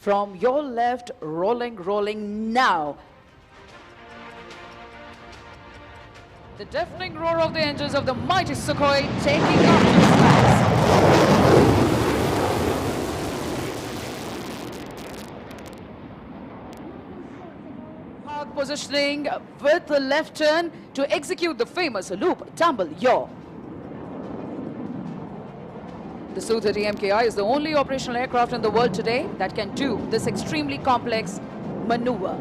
From your left, rolling now. The deafening roar of the engines of the mighty Sukhoi taking off to the skies. Park positioning with the left turn to execute the famous loop tumble yaw. The Su-30 MKI is the only operational aircraft in the world today that can do this extremely complex maneuver.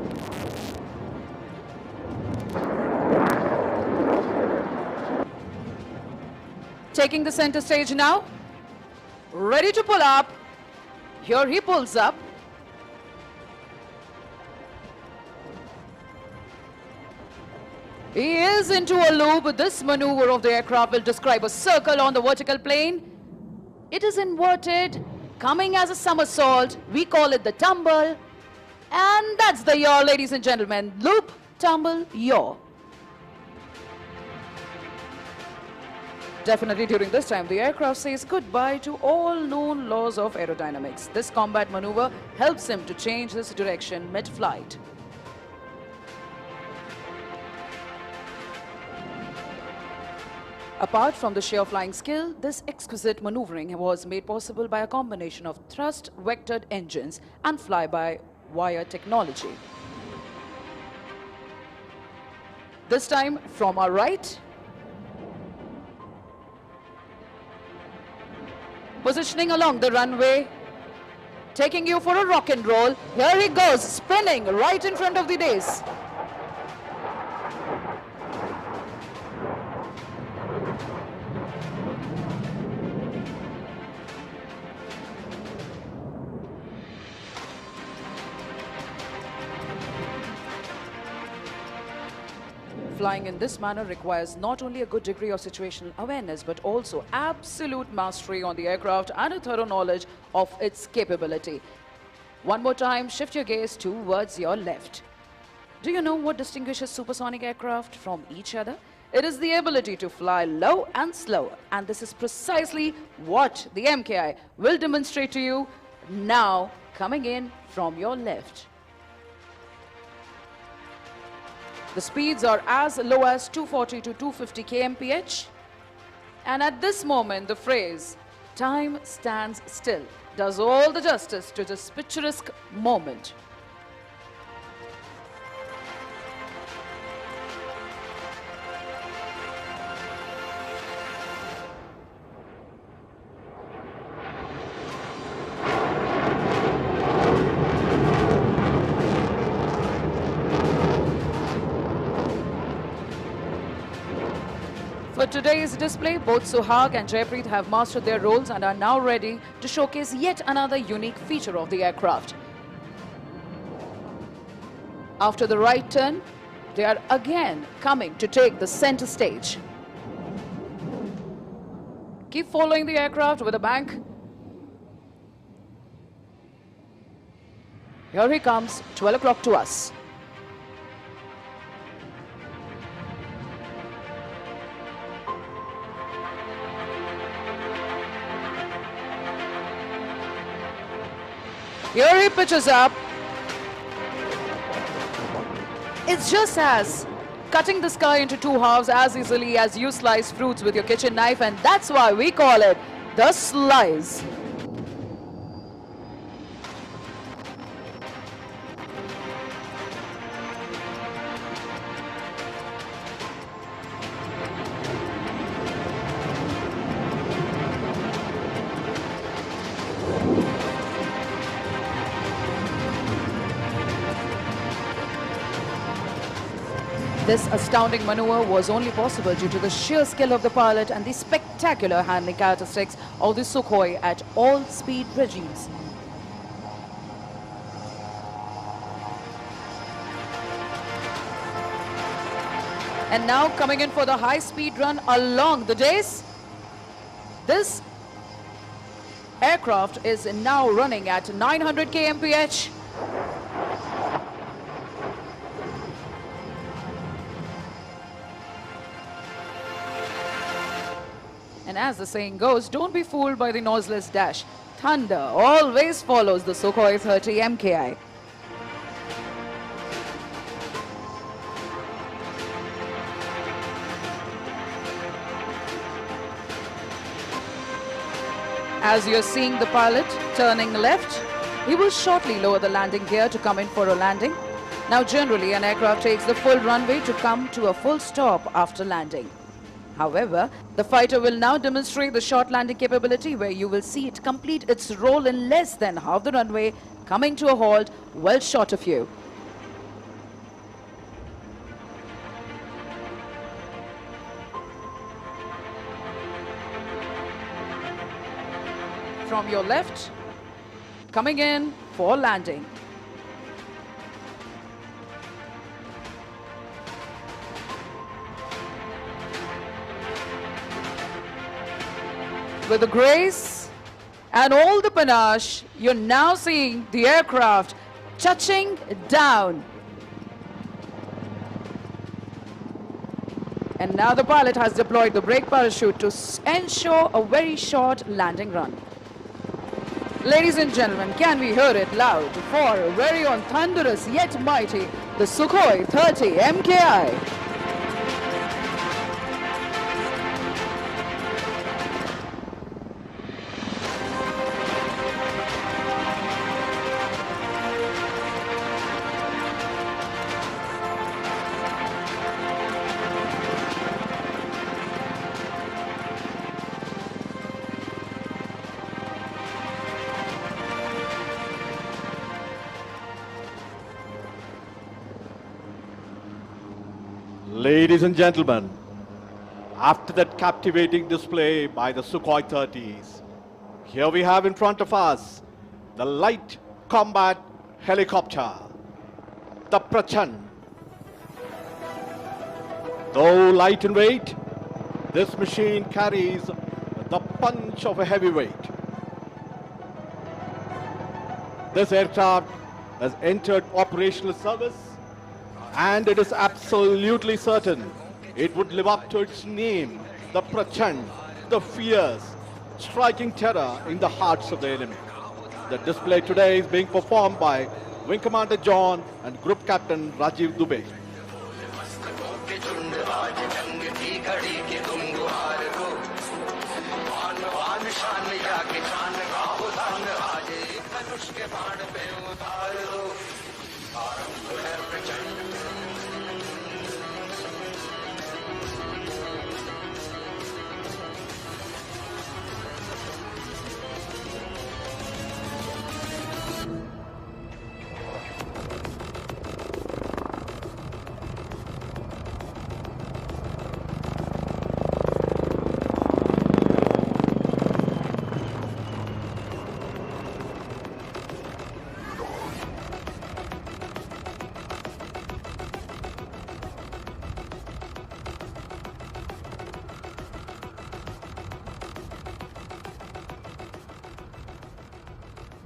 Taking the center stage now, ready to pull up. Here he pulls up. He is into a loop. This maneuver of the aircraft will describe a circle on the vertical plane. It is inverted, coming as a somersault. We call it the tumble. And that's the yaw, ladies and gentlemen. Loop, tumble, yaw. Definitely during this time, the aircraft says goodbye to all known laws of aerodynamics. This combat maneuver helps him to change his direction mid-flight. Apart from the sheer flying skill, this exquisite maneuvering was made possible by a combination of thrust-vectored engines and fly-by-wire technology. This time from our right, positioning along the runway, taking you for a rock and roll. Here he goes, spinning right in front of the dais. Flying in this manner requires not only a good degree of situational awareness, but also absolute mastery on the aircraft and a thorough knowledge of its capability. One more time, shift your gaze towards your left. Do you know what distinguishes supersonic aircraft from each other? It is the ability to fly low and slow, and this is precisely what the MKI will demonstrate to you now, coming in from your left. The speeds are as low as 240 to 250 kmph. And at this moment, the phrase, "time stands still," does all the justice to this picturesque moment. For today's display, both Suhag and Jaypreet have mastered their roles and are now ready to showcase yet another unique feature of the aircraft. After the right turn, they are again coming to take the center stage. Keep following the aircraft with a bank. Here he comes, 12 o'clock to us. Here he pitches up. It's just as cutting the sky into two halves as easily as you slice fruits with your kitchen knife, and that's why we call it the slice. This astounding maneuver was only possible due to the sheer skill of the pilot and the spectacular handling characteristics of the Sukhoi at all speed regimes. And now coming in for the high-speed run along the dais. This aircraft is now running at 900 kmph. And as the saying goes, don't be fooled by the noiseless dash. thunder always follows the Sukhoi 30 MKI. As you're seeing the pilot turning left, he will shortly lower the landing gear to come in for a landing. Now generally an aircraft takes the full runway to come to a full stop after landing. However, the fighter will now demonstrate the short landing capability where you will see it complete its roll in less than half the runway, coming to a halt well short of you. From your left, coming in for landing. With the grace and all the panache, you're now seeing the aircraft touching down. And now the pilot has deployed the brake parachute to ensure a very short landing run. Ladies and gentlemen, can we hear it loud for a very on thunderous yet mighty, the Sukhoi 30 MKI. Ladies and gentlemen, after that captivating display by the Sukhoi 30s, here we have in front of us the light combat helicopter, the Prachand. Though light in weight, this machine carries the punch of a heavyweight. This aircraft has entered operational service, and it is absolutely certain it would live up to its name, the Prachand, the fierce, striking terror in the hearts of the enemy. The display today is being performed by Wing Commander John and Group Captain Rajiv Dubey.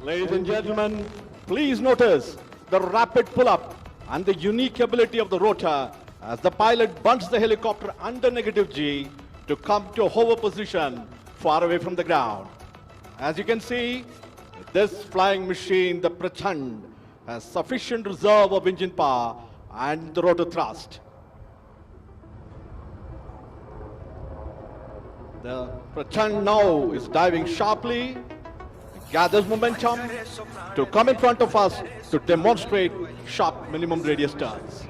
Ladies and gentlemen, please notice the rapid pull-up and the unique ability of the rotor as the pilot bunts the helicopter under negative G to come to a hover position far away from the ground. As you can see, this flying machine, the Prachand, has sufficient reserve of engine power and the rotor thrust. The Prachand now is diving sharply, gathers momentum to come in front of us to demonstrate sharp minimum radius turns.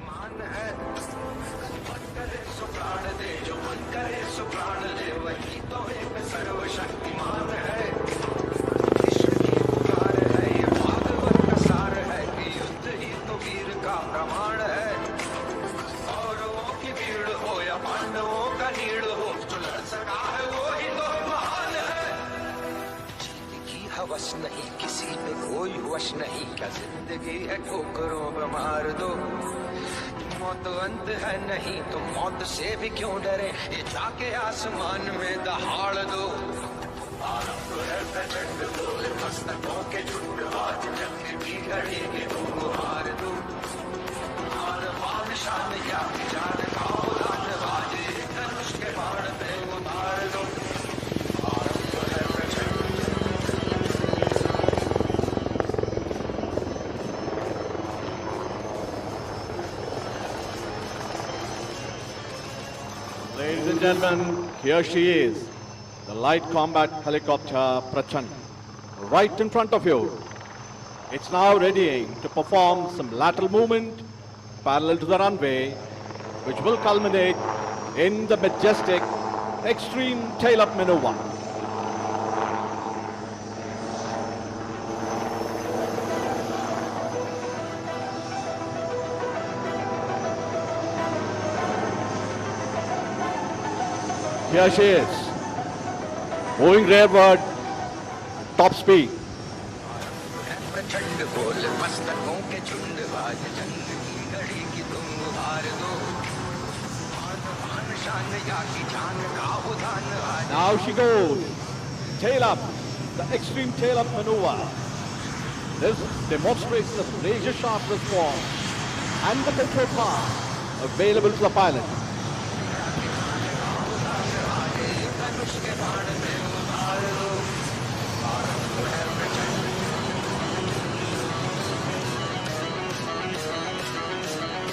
वश नहीं किसी पे कोई वश नहीं क्या जिंदगी है ठोकरों पे मार दो मौत अंत है नहीं तो मौत से भी क्यों डरे ये जाके आसमान में दहाड़ दो आरंभ है प्रचंड बोले मस्तकों के झुंड आज जंग की घड़ी के तुम हार दो हार मान शान या जान खाओ लान बाजे धनुष के बाण पे उतार दो आरंभ है प्रचंड Ladies and gentlemen, here she is, the light combat helicopter Prachand, right in front of you. It's now readying to perform some lateral movement parallel to the runway, which will culminate in the majestic extreme tail-up maneuver. Here she is, moving rearward, top speed. प्रचंड बोल मस्तकों के झुंड आज जंग की घड़ी की तुम हार दो मान शान या की जान का उदान आज Now she goes, tail up, the extreme tail up maneuver. This demonstrates the razor sharp response and the control path available to the pilot.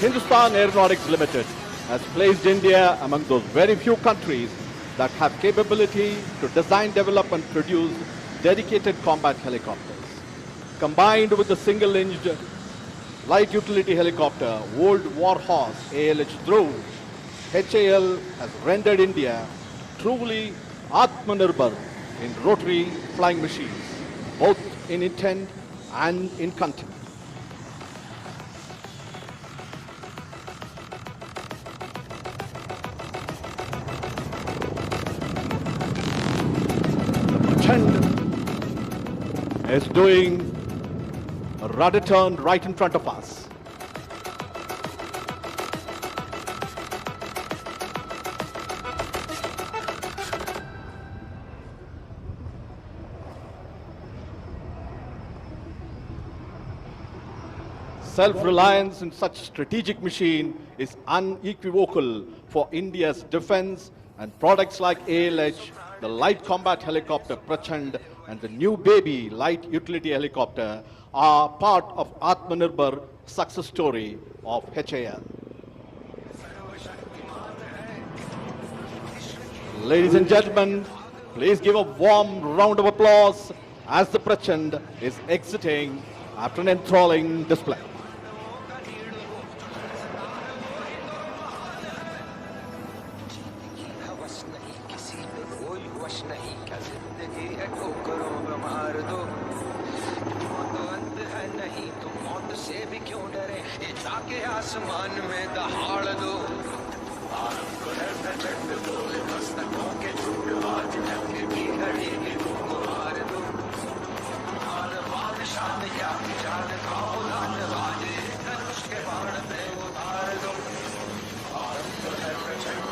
Hindustan Aeronautics Limited has placed India among those very few countries that have capability to design, develop and produce dedicated combat helicopters. Combined with the single-engine light utility helicopter, Old Warhorse ALH Dhruv, HAL has rendered India truly Atmanirbhar in rotary flying machines, both in intent and in content. Chand is doing a rudder turn right in front of us. Self-reliance in such strategic machine is unequivocal for India's defense, and products like ALH, the light combat helicopter Prachand and the new baby light utility helicopter are part of Atmanirbhar success story of HAL. Ladies and gentlemen, please give a warm round of applause as the Prachand is exiting after an enthralling display. हवस नहीं किसी पे कोई वश नहीं क्या जिंदगी है ठोकरों में मार दो मौत अंत है नहीं तो मौत से भी क्यों डरे ये जाके आसमान में दहाड़ दो आरंभ है प्रचंड बोल मस्तकों के झुंड आज जंग की घड़ी की तुम हार दो मान शान या की जान का उदान आज धनुष के बाण में उतार दो आरंभ है प्रचंड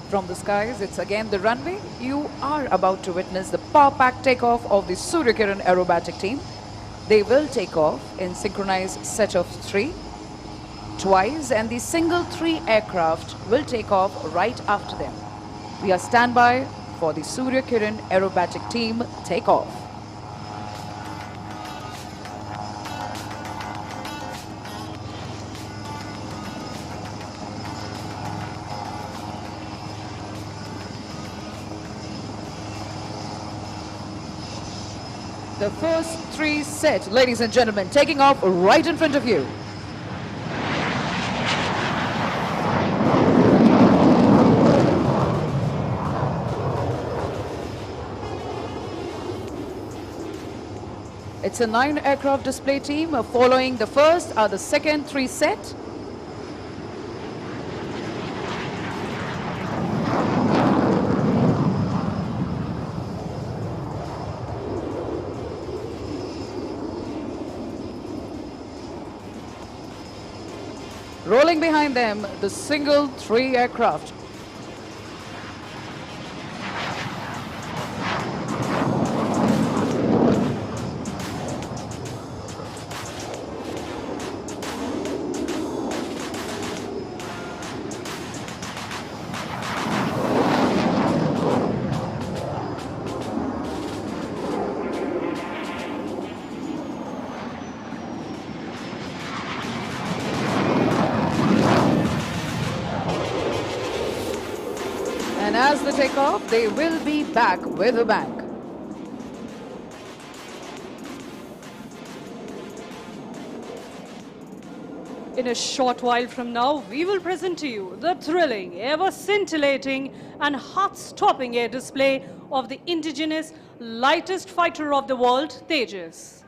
From the skies, it's again the runway. You are about to witness the power-packed takeoff of the Suryakiran aerobatic team. They will take off in synchronized set of 3. twice and the single 3 aircraft will take off right after them. We are standby for the Surya Kiran aerobatic team takeoff. The first 3 set, ladies and gentlemen, taking off right in front of you. It's a 9 aircraft display team. Following the first are the second 3 set. Rolling behind them, the single 3 aircraft. And as they take off, they will be back with a bang. In a short while from now, we will present to you the thrilling, ever-scintillating and heart-stopping air display of the indigenous lightest fighter of the world, Tejas.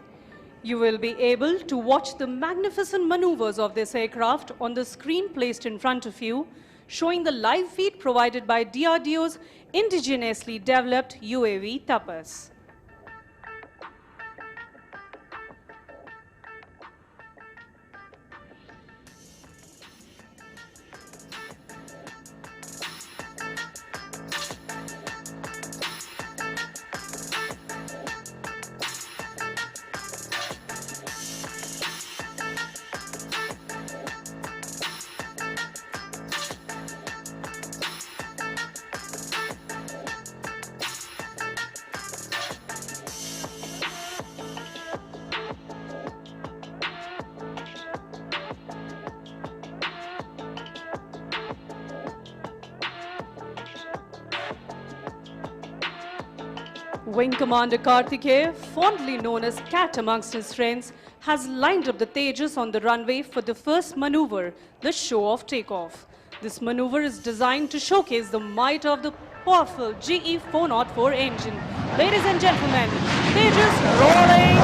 You will be able to watch the magnificent maneuvers of this aircraft on the screen placed in front of you, showing the live feed provided by DRDO's indigenously developed UAV Tapas. Wing Commander Karthikeya, fondly known as Cat amongst his friends, has lined up the Tejas on the runway for the first maneuver, the show-off takeoff. This maneuver is designed to showcase the might of the powerful GE 404 engine. Ladies and gentlemen, Tejas rolling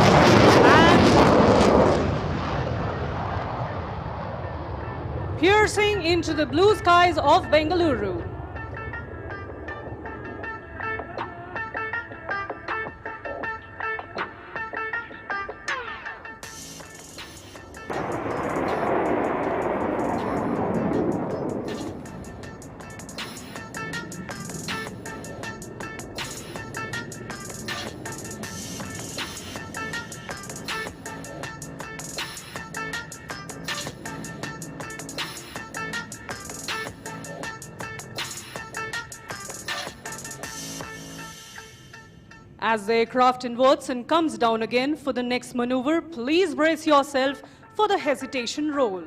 and piercing into the blue skies of Bengaluru. As the aircraft inverts and comes down again for the next maneuver, please brace yourself for the hesitation roll.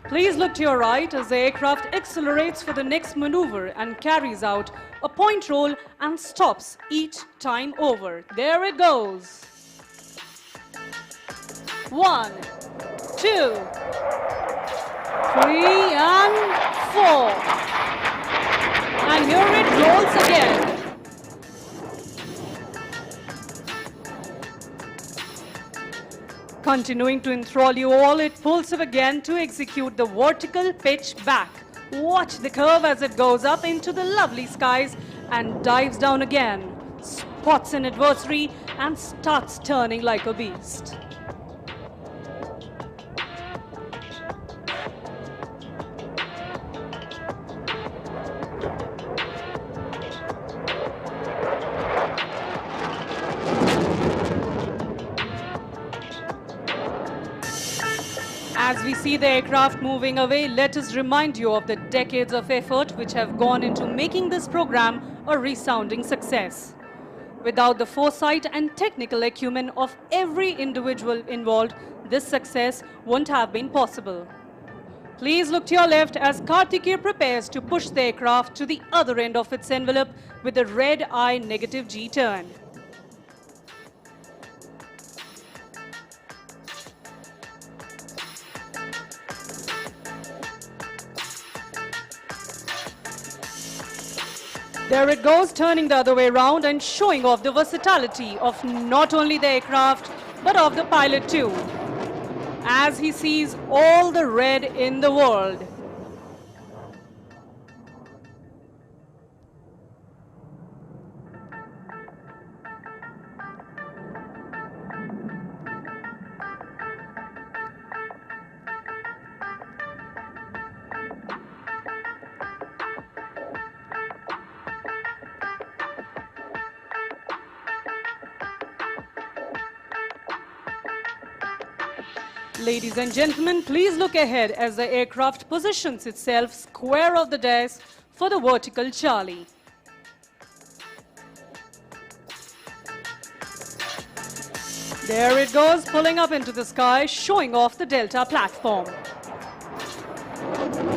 Please look to your right as the aircraft accelerates for the next maneuver and carries out a point roll and stops each time over. There it goes. 1, 2, 3, and 4. And here it rolls again. Continuing to enthrall you all, it pulls up again to execute the vertical pitch back. Watch the curve as it goes up into the lovely skies and dives down again, spots an adversary and starts turning like a beast. As we see the aircraft moving away, let us remind you of the decades of effort which have gone into making this program a resounding success. Without the foresight and technical acumen of every individual involved, this success wouldn't have been possible. Please look to your left as Kartikeya prepares to push the aircraft to the other end of its envelope with the red eye negative G turn. There it goes, turning the other way around and showing off the versatility of not only the aircraft, but of the pilot too, as he sees all the red in the world. Ladies and gentlemen, please look ahead as the aircraft positions itself square of the desk for the vertical Charlie. There it goes, pulling up into the sky, showing off the Delta platform.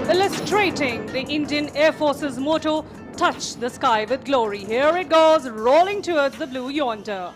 Illustrating the Indian Air Force's motto, touch the sky with glory. Here it goes, rolling towards the blue yonder.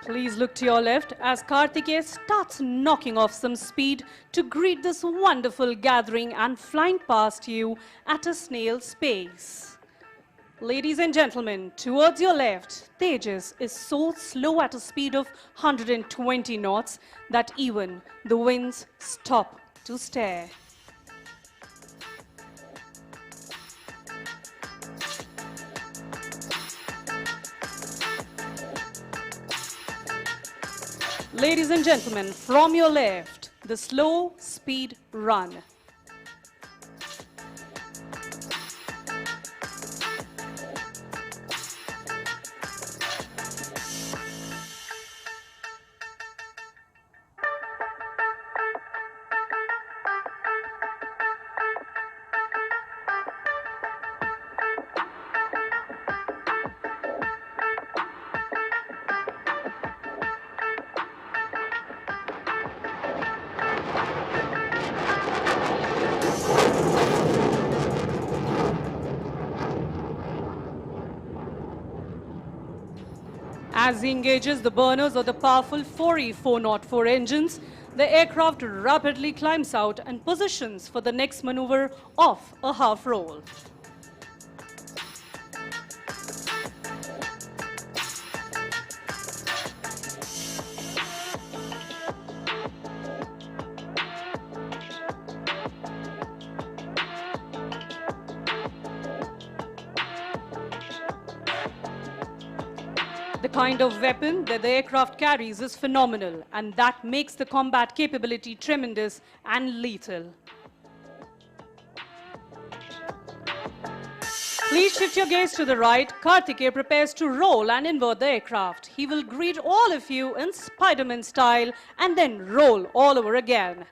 Please look to your left as Kartikeya starts knocking off some speed to greet this wonderful gathering and flying past you at a snail's pace. Ladies and gentlemen, towards your left, Tejas is so slow at a speed of 120 knots that even the winds stop to stare. Ladies and gentlemen, from your left, the slow speed run. As he engages the burners of the powerful 4E404 engines, the aircraft rapidly climbs out and positions for the next maneuver of a half roll. The kind of weapon that the aircraft carries is phenomenal, and that makes the combat capability tremendous and lethal. Please shift your gaze to the right. Kartikeya prepares to roll and invert the aircraft. He will greet all of you in Spider-Man style and then roll all over again.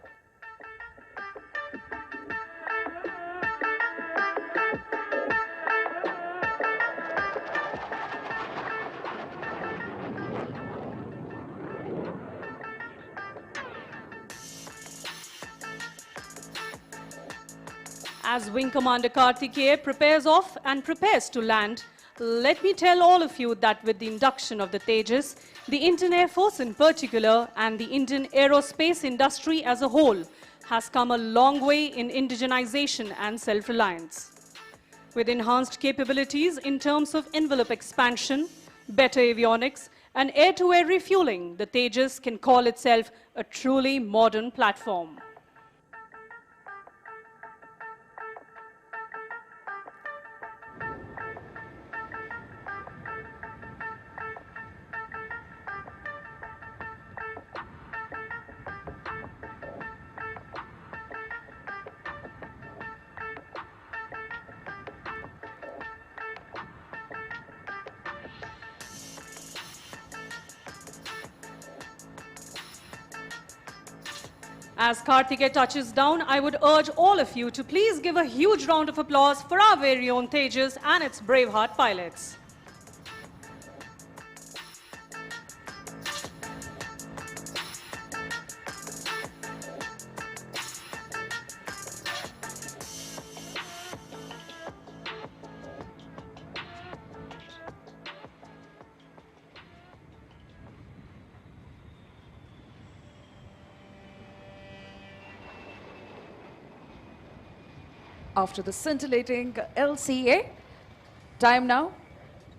As Wing Commander Kartikeya prepares off and prepares to land, let me tell all of you that with the induction of the Tejas, the Indian Air Force in particular and the Indian aerospace industry as a whole has come a long way in indigenization and self-reliance. With enhanced capabilities in terms of envelope expansion, better avionics, and air-to-air refueling, the Tejas can call itself a truly modern platform. As Karthike touches down, I would urge all of you to please give a huge round of applause for our very own Tejas and its Braveheart pilots. After the scintillating LCA, time now,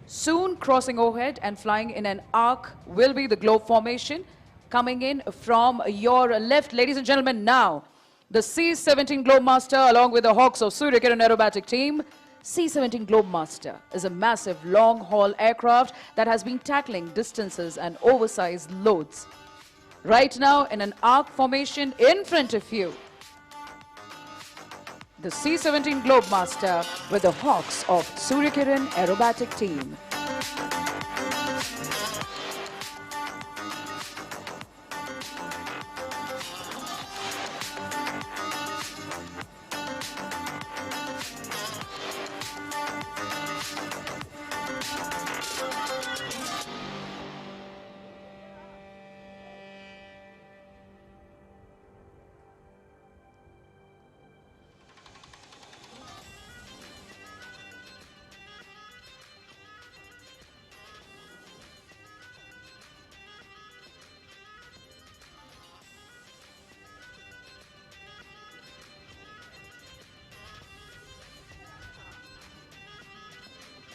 soon crossing overhead and flying in an arc will be the globe formation. Coming in from your left, ladies and gentlemen, now, the C-17 Globemaster along with the Hawks of Surya Kiran Aerobatic team. C-17 Globemaster is a massive long-haul aircraft that has been tackling distances and oversized loads. Right now, in an arc formation in front of you, the C-17 Globemaster with the Hawks of Surya Kiran Aerobatic team.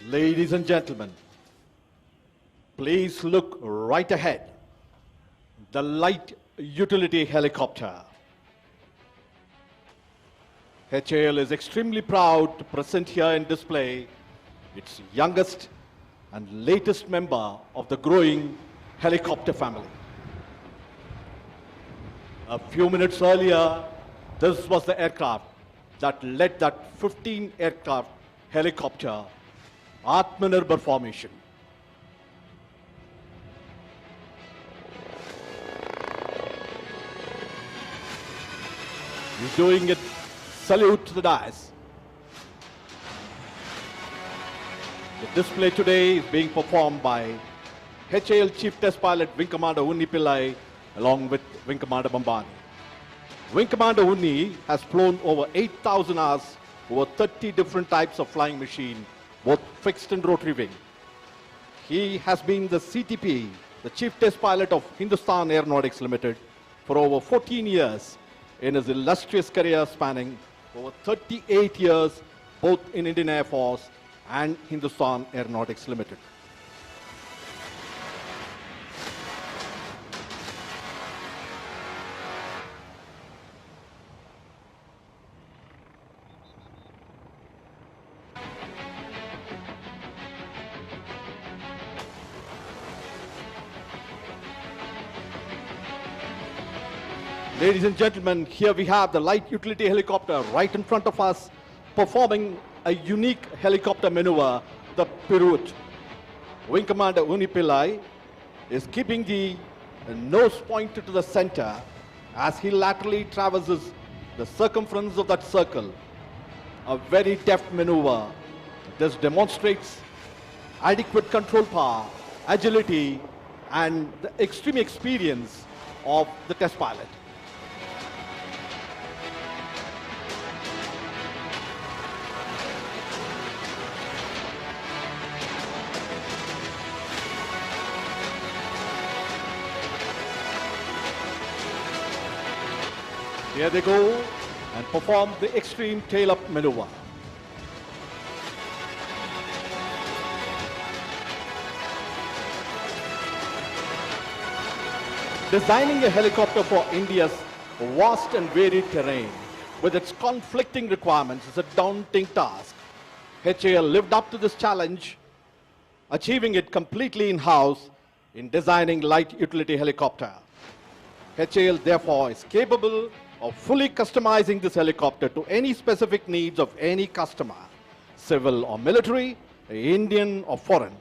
Ladies and gentlemen, please look right ahead. The light utility helicopter. HAL is extremely proud to present here in display its youngest and latest member of the growing helicopter family. A few minutes earlier, this was the aircraft that led that 15 aircraft helicopter Atmanirbhar formation. He's doing it. Salute to the dais. The display today is being performed by HAL Chief Test Pilot Wing Commander Unni Pillai along with Wing Commander Bambani. Wing Commander Unni has flown over 8,000 hours over 30 different types of flying machine, both fixed and rotary wing. He has been the CTP, the Chief Test Pilot of Hindustan Aeronautics Limited, for over 14 years in his illustrious career spanning over 38 years both in Indian Air Force and Hindustan Aeronautics Limited. Ladies and gentlemen, here we have the light utility helicopter right in front of us, performing a unique helicopter maneuver, the pirouette. Wing Commander Unni Pillai is keeping the nose pointed to the center as he laterally traverses the circumference of that circle. A very deft maneuver. This demonstrates adequate control power, agility, and the extreme experience of the test pilot. Here they go and perform the extreme tail-up maneuver. Designing a helicopter for India's vast and varied terrain with its conflicting requirements is a daunting task. HAL lived up to this challenge, achieving it completely in-house in designing light utility helicopter. HAL therefore is capable of fully customizing this helicopter to any specific needs of any customer, civil or military, Indian or foreign.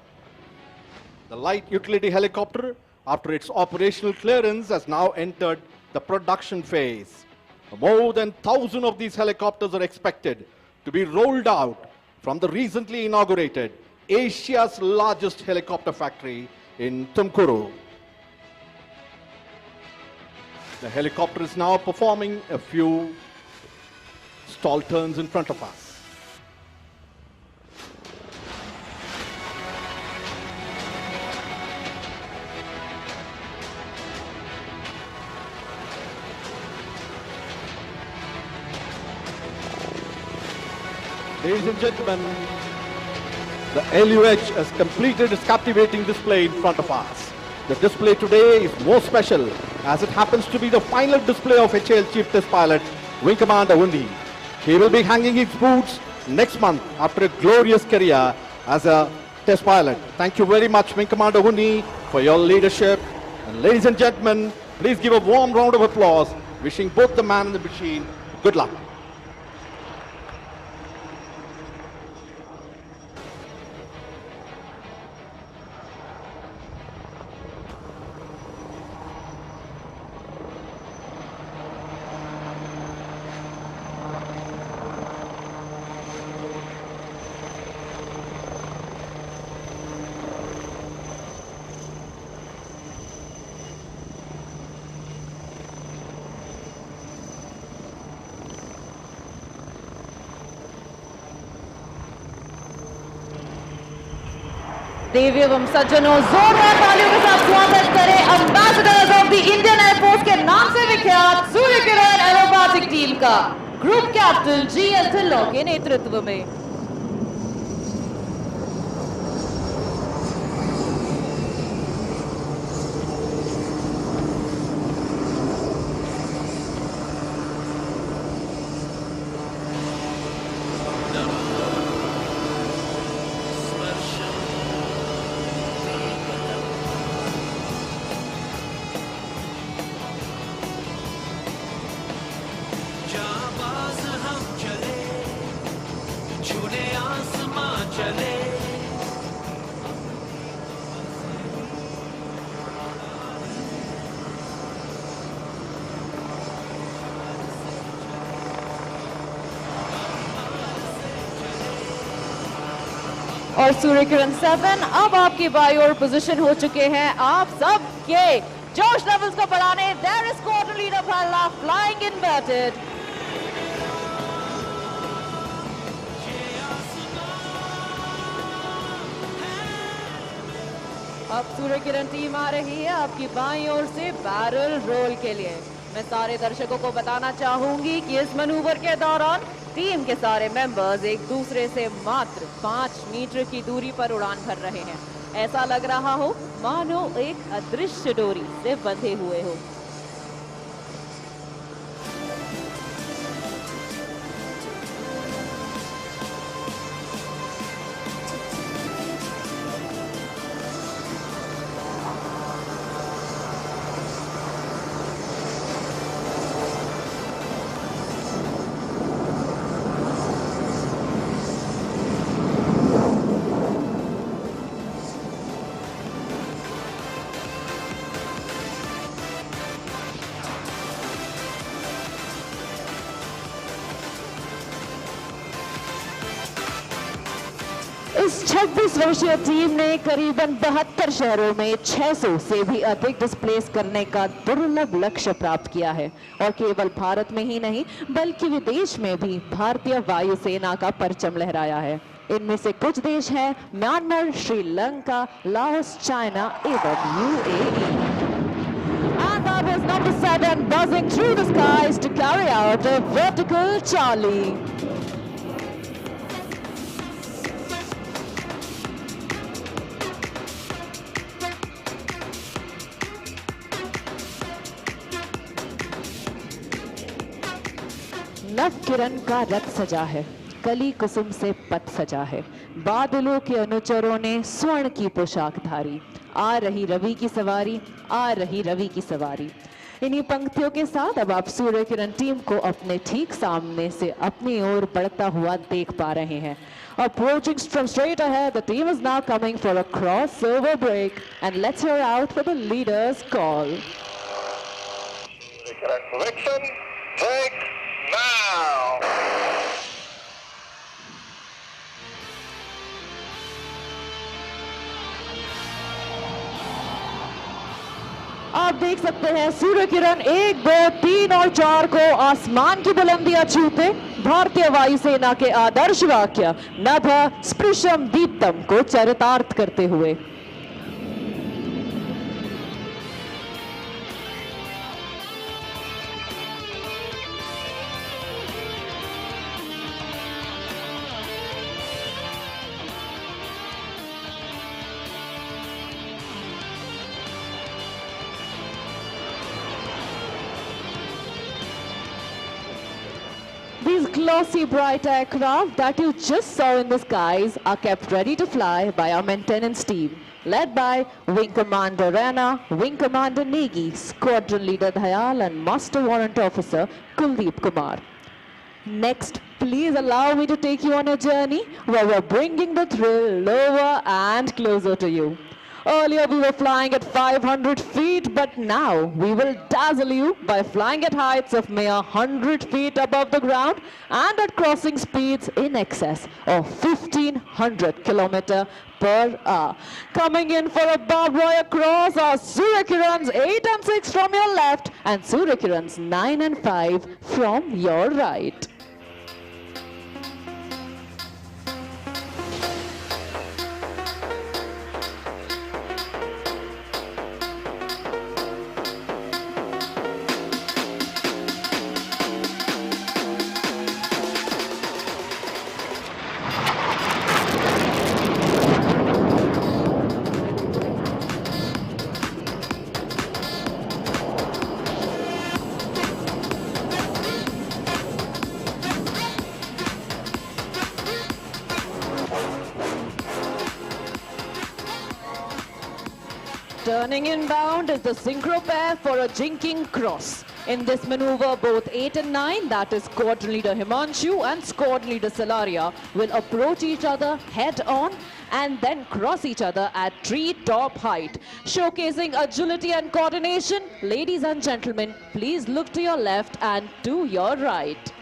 The light utility helicopter, after its operational clearance, has now entered the production phase. More than 1,000 of these helicopters are expected to be rolled out from the recently inaugurated Asia's largest helicopter factory in Tumkuru. The helicopter is now performing a few stall turns in front of us. Ladies and gentlemen, the LUH has completed its captivating display in front of us. The display today is more special as it happens to be the final display of HAL Chief Test Pilot Wing Commander Undi. He will be hanging his boots next month after a glorious career as a test pilot. Thank you very much, Wing Commander Undi, for your leadership. And ladies and gentlemen, please give a warm round of applause, wishing both the man and the machine good luck. देवी एवं सज्जनों, जोरदार तालियों के साथ स्वागत करें ambassadors of the Indian air force के नाम से विख्यात सूर्य किरण एरोबैटिक टीम का ग्रुप कैप्टन GS ढिल्लों के नेतृत्व में। और सूर्य किरण 7 अब आपकी बाई ओर पोजीशन हो चुके हैं। आप सब के जोश लेवल्स को बढ़ाने देयर इज क्वार्टर लीडर पहला फ्लाइंग इन्वर्टेड। अब सूर्य किरण टीम आ रही है आपकी बाईं ओर से बैरल रोल के लिए। मैं सारे दर्शकों को बताना चाहूंगी कि इस मैनूवर के दौरान टीम के सारे मेंबर्स एक दूसरे से मात्र 5 मीटर की दूरी पर उड़ान भर रहे हैं। ऐसा लग रहा हो मानो एक अदृश्य डोरी से बंधे हुए हो। इस 26 वर्षीय टीम ने करीबन 72 शहरों में 600 से भी अधिक डिस्प्लेस करने का दुर्लभ लक्ष्य प्राप्त किया है और केवल भारत में ही नहीं बल्कि विदेश में भी भारतीय वायुसेना का परचम लहराया है। इनमें से कुछ देश हैं म्यांमार, श्रीलंका, लाओस, चाइना एवं UAE। And that was number 7 buzzing through the skies to carry out a vertical Charlie. नव किरण का रथ सजा है, कली कुसुम से पथ सजा है, बादलों के अनुचरों ने स्वर्ण की पोशाक धारी, आ रही रवि की सवारी, आ रही रवि की सवारी। इन्हीं पंक्तियों के साथ अब आप सूर्य किरण टीम को अपने ठीक सामने से अपनी ओर बढ़ता हुआ देख पा रहे हैं। Approaching from straight ahead, the team is now coming for a crossover break, and let's hear out for the leader's call. The correct selection, break now. आप देख सकते हैं सूर्य किरण 1, 2, 3 और 4 को आसमान की बुलंदियां छूते भारतीय वायुसेना के आदर्श वाक्य नभ स्पृशम दीप्तम को चरितार्थ करते हुए। These glossy bright aircraft that you just saw in the skies are kept ready to fly by our maintenance team, led by Wing Commander Rana, Wing Commander Negi, Squadron Leader Dayal and Master Warrant Officer Kuldeep Kumar. Next, please allow me to take you on a journey where we're bringing the thrill lower and closer to you. Earlier we were flying at 500 feet, but now we will dazzle you by flying at heights of mere 100 feet above the ground and at crossing speeds in excess of 1500 km per hour. Coming in for a barbed wire cross are Surya Kirans 8 and 6 from your left and Surya Kirans 9 and 5 from your right. Turning inbound is the synchro pair for a jinking cross. In this maneuver, both 8 and 9, that is Squadron Leader Himanshu and Squad Leader Salaria, will approach each other head-on and then cross each other at tree-top height. Showcasing agility and coordination, ladies and gentlemen, please look to your left and to your right.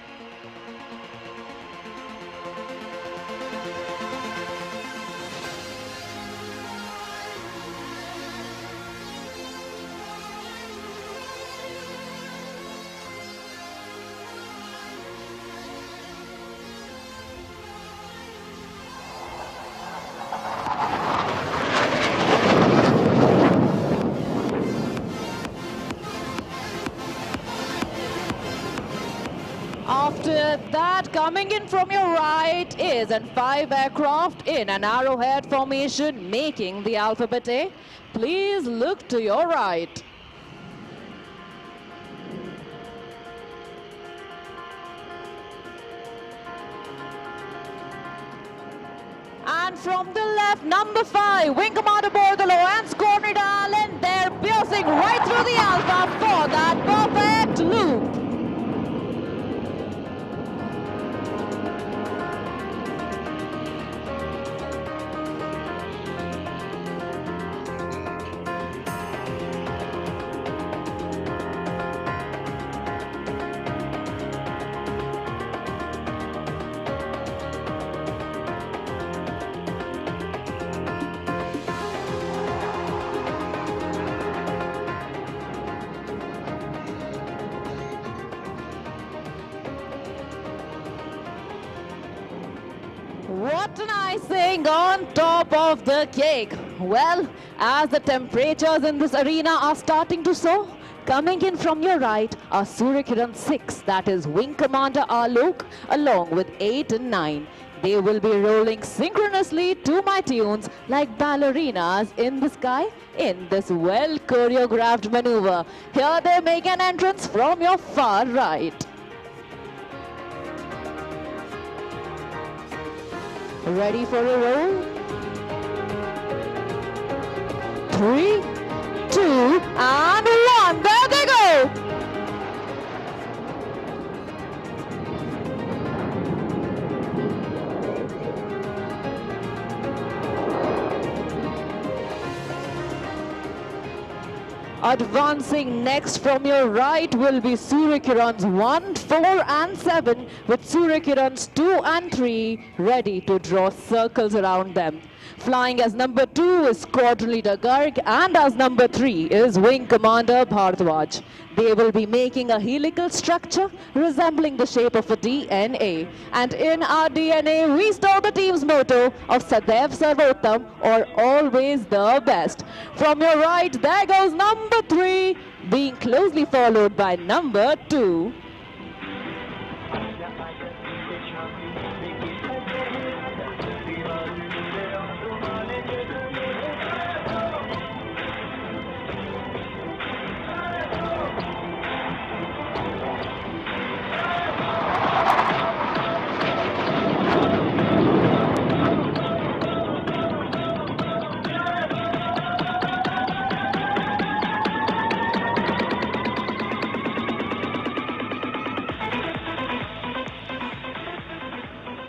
After that, coming in from your right is an 5 aircraft in an arrowhead formation making the alphabet A. Please look to your right. And from the left, number 5, Wing Commander Bordalo and Squadron Leader Allen, they're piercing right through the alpha for that perfect loop. What an icing on top of the cake. Well, as the temperatures in this arena are starting to soar, coming in from your right are Surya Kiran 6, that is Wing Commander Alok, along with 8 and 9. They will be rolling synchronously to my tunes like ballerinas in the sky in this well choreographed maneuver. Here they make an entrance from your far right. Ready for a roll? 3, 2, and 1. There they go. Advancing next from your right will be Surya Kiran's 1, 4 and 7 with Surya Kiran's 2 and 3 ready to draw circles around them. Flying as number 2 is Squadron Leader Garg and as number 3 is Wing Commander Bhardwaj. They will be making a helical structure resembling the shape of a DNA. And in our DNA, we store the team's motto of Sadaiv Sarvottam, or always the best. From your right, there goes number 3, being closely followed by number 2.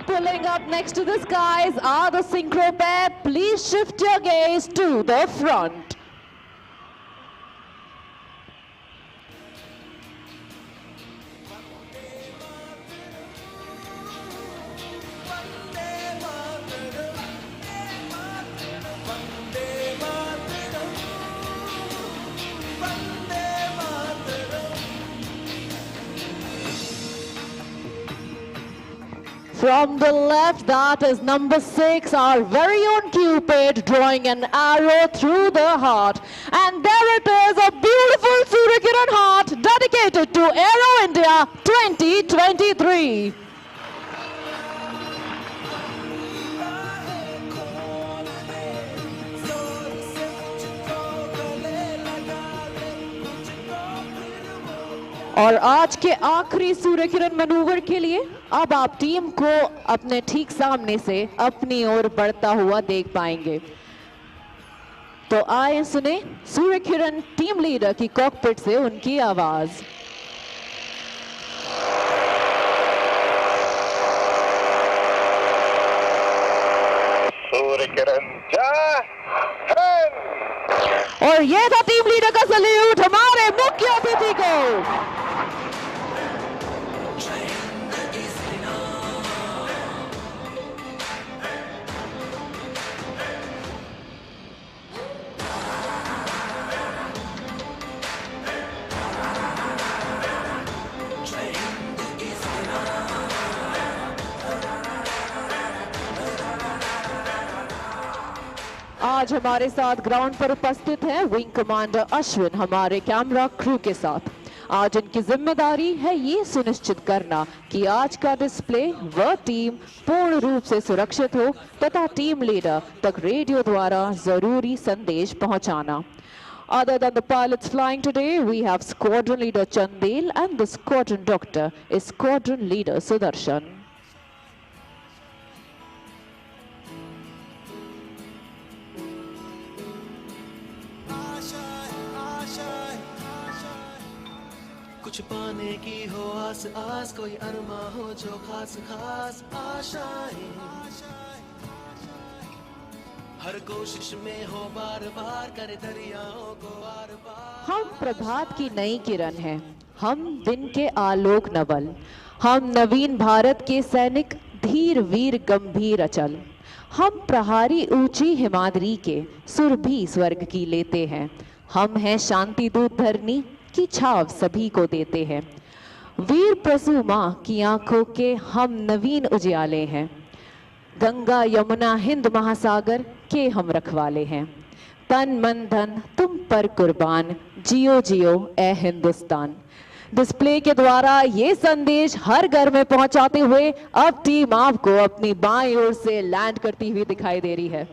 Pulling up next to the skies are the synchro pair. Please shift your gaze to the front. From the left, that is number 6, our very own Cupid, drawing an arrow through the heart. And there it is, a beautiful Surya Kiran heart dedicated to Aero India 2023. और आज के आखिरी Surya Kiran manoeuvre के लिए अब आप team को अपने ठीक सामने से अपनी ओर बढ़ता हुआ देख पाएंगे। तो आए सुने सूर्य किरण टीम लीडर की कॉकपिट से उनकी आवाज। सूर्य किरण जय हिंद। और ये था टीम लीडर का सल्यूट हमारे मुख्य अतिथि को। आज हमारे साथ ग्राउंड पर उपस्थित हैं विंग कमांडर अश्विन हमारे कैमरा क्रू के साथ। आज इनकी जिम्मेदारी है ये सुनिश्चित करना कि आज का डिस्प्ले व टीम पूर्ण रूप से सुरक्षित हो तथा टीम लीडर तक रेडियो द्वारा जरूरी संदेश पहुंचाना। Other than the pilots flying today, we have Squadron Leader Chandel and the Squadron Doctor is Squadron Leader Sudarshan. कुछ पाने की हो आस आस कोई अरमा हो जो खास खास आशाएं हर कोशिश में हो बार बार करे दरियाओं को बार बार। हम प्रभात की नई किरण हैं, हम दिन के आलोक नवल, हम नवीन भारत के सैनिक धीर वीर गंभीर अचल, हम प्रहारी ऊंची हिमाद्री के सुरभि स्वर्ग की लेते हैं, हम हैं शांति दूत धरनी की छाव सभी को देते हैं। वीर प्रसू माँ की आंखों के हम नवीन उजियाले हैं, गंगा यमुना हिंद महासागर के हम रखवाले हैं। तन मन धन तुम पर कुर्बान, जियो जियो ए हिंदुस्तान। डिस्प्ले के द्वारा ये संदेश हर घर में पहुंचाते हुए अब टीम आपको अपनी बाईं ओर से लैंड करती हुई दिखाई दे रही है।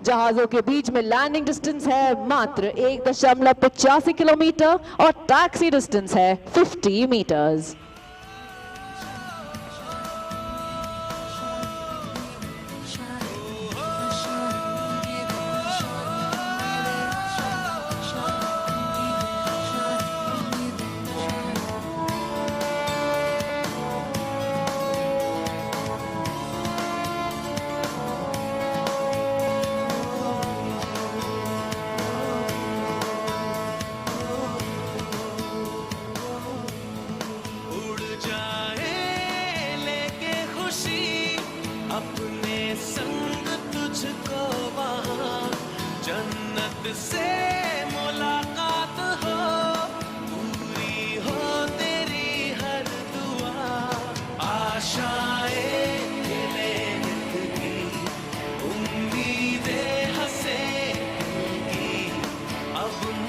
जहाजों के बीच में लैंडिंग डिस्टेंस है मात्र 1.85 किलोमीटर और टैक्सी डिस्टेंस है 50 मीटर्स।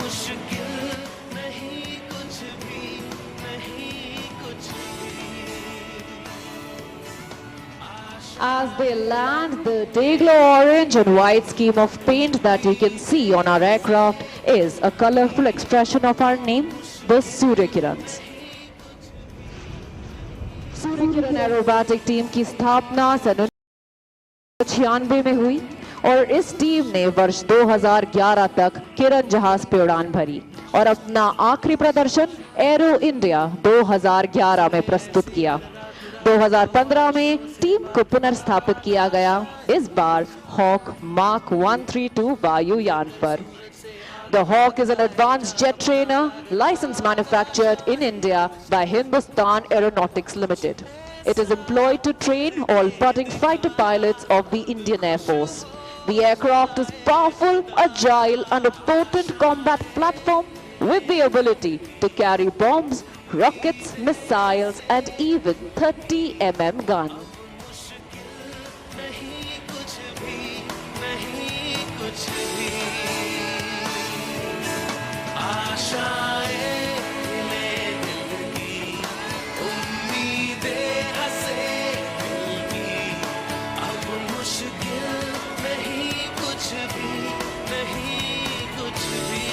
मुश्किल नहीं कुछ भी, नहीं कुछ भी। As they land, the day-glow orange and white scheme of paint that you can see on our aircraft is a colorful expression of our name, the Surya Kirans. Surya Kiran aerobatic team की स्थापना सन 1996 में हुई और इस टीम ने वर्ष 2011 तक किरण जहाज पे उड़ान भरी और अपना आखिरी प्रदर्शन एरो इंडिया 2011 में प्रस्तुत किया। 2015 में टीम को पुनर्स्थापित किया गया, इस बार हॉक मार्क 132 वायुयान पर। The Hawk is an advanced jet trainer, license manufactured in India by Hindustan Aeronautics Limited. It is employed to train all budding fighter pilots of the Indian Air Force. The aircraft is powerful, agile, and a potent combat platform with the ability to carry bombs, rockets, missiles, and even 30 mm gun. नहीं कुछ भी, नहीं कुछ भी। आशाएं दिल की, उम्मीदें हंसे दिल की। अब मुश्किल नहीं कुछ भी, नहीं कुछ भी।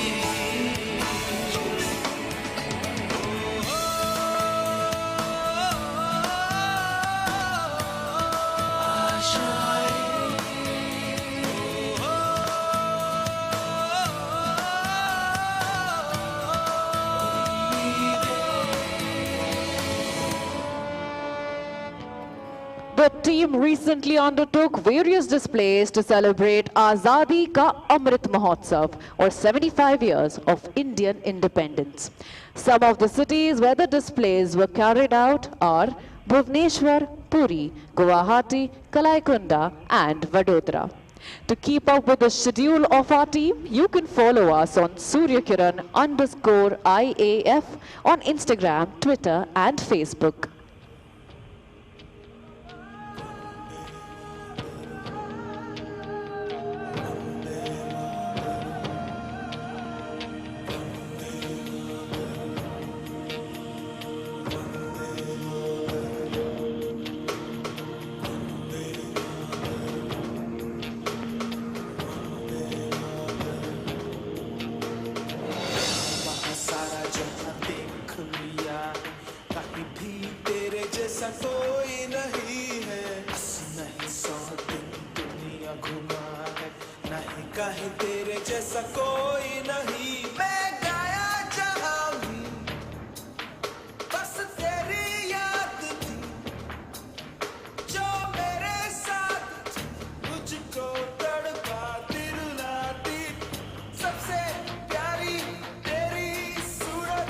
The team recently undertook various displays to celebrate Azadi Ka Amrit Mahotsav, or 75 years of Indian independence. Some of the cities where the displays were carried out are Bhubaneswar, Puri, Guwahati, Kalaikunda, and Vadodara. To keep up with the schedule of our team, you can follow us on Suryakiran_IAF on Instagram, Twitter, and Facebook. सारा जहां देख लिया, कहीं भी तेरे जैसा कोई नहीं है। बस नहीं 100 दिन दुनिया घुमा है, नहीं कहीं तेरे जैसा कोई नहीं। मैं गाया जहां भी, बस तेरी याद थी, जो मेरे साथ थी, मुझको तड़पाती रुलाती। सबसे प्यारी तेरी सूरत,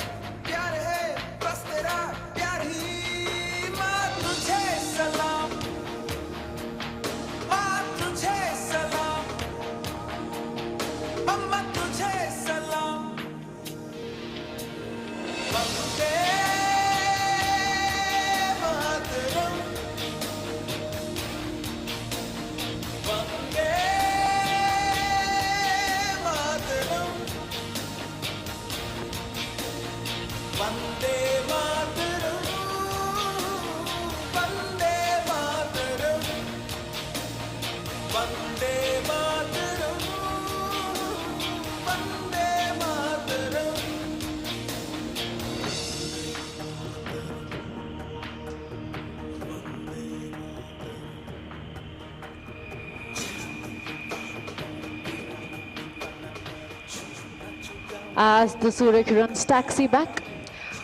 प्यार है बस तेरा प्यार ही। माँ तुझे सलाम, माँ तुझे सलाम, अम्मा तुझे सलाम। Vande Mataram, Vande Mataram, Vande Mataram, Vande Mataram, Vande Mataram, Vande Mataram. As the Surya Kirans taxi back,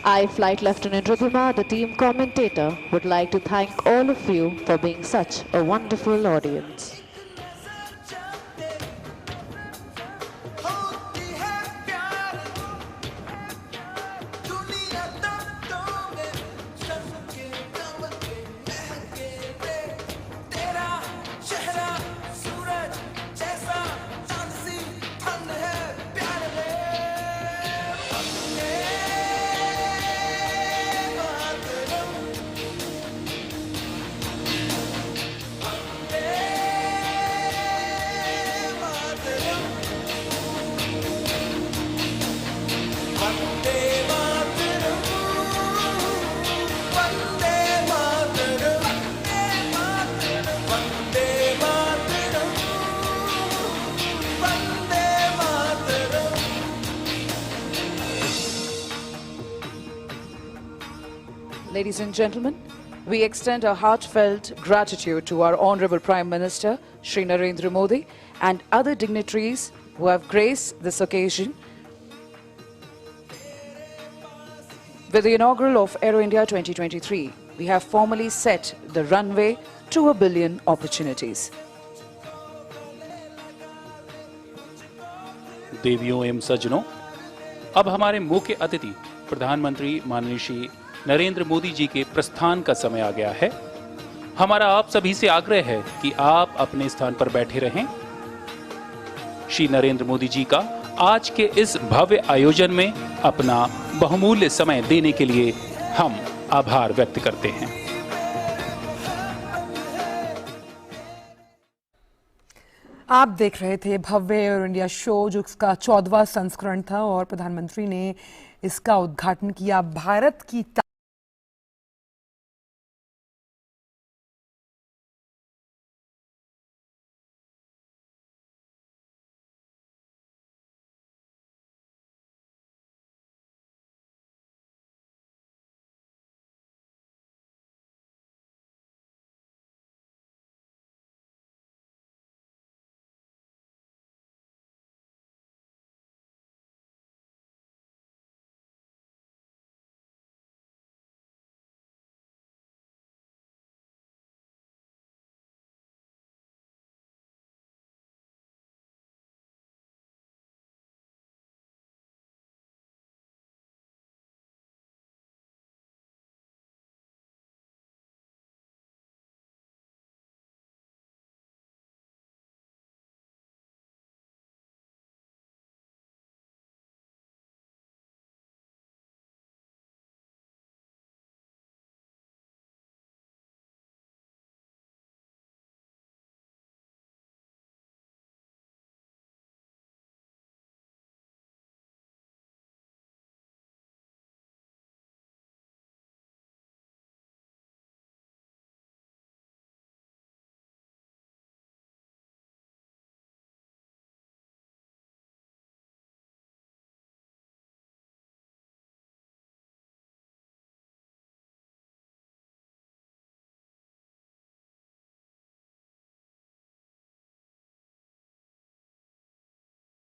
I, Flight Lieutenant Ridhima, the team commentator, would like to thank all of you for being such a wonderful audience. होती है प्यार, दुनिया दर्दों में चमके दमके महके रे। तेरा चेहरा सूरज जैसा, चांद सी ठंड है प्यार में। वंदे मातरम, वंदे Ladies and gentlemen, we extend our heartfelt gratitude to our Honorable Prime Minister, Shri Narendra Modi, and other dignitaries who have graced this occasion. With the inaugural of Aero India 2023, we have formally set the runway to 1 billion opportunities. देवियों एवं सज्जनों, अब हमारे मुख्य अतिथि प्रधानमंत्री माननीय श्री नरेंद्र मोदी जी के प्रस्थान का समय आ गया है। हमारा आप सभी से आग्रह है कि आप अपने स्थान पर बैठे रहें। श्री नरेंद्र मोदी जी का आज के इस भव्य आयोजन में अपना बहुमूल्य समय देने के लिए हम आभार व्यक्त करते हैं। आप देख रहे थे भव्य एरो इंडिया शो, जो इसका 14वां संस्करण था और प्रधानमंत्री ने इसका उद्घाटन किया। भारत की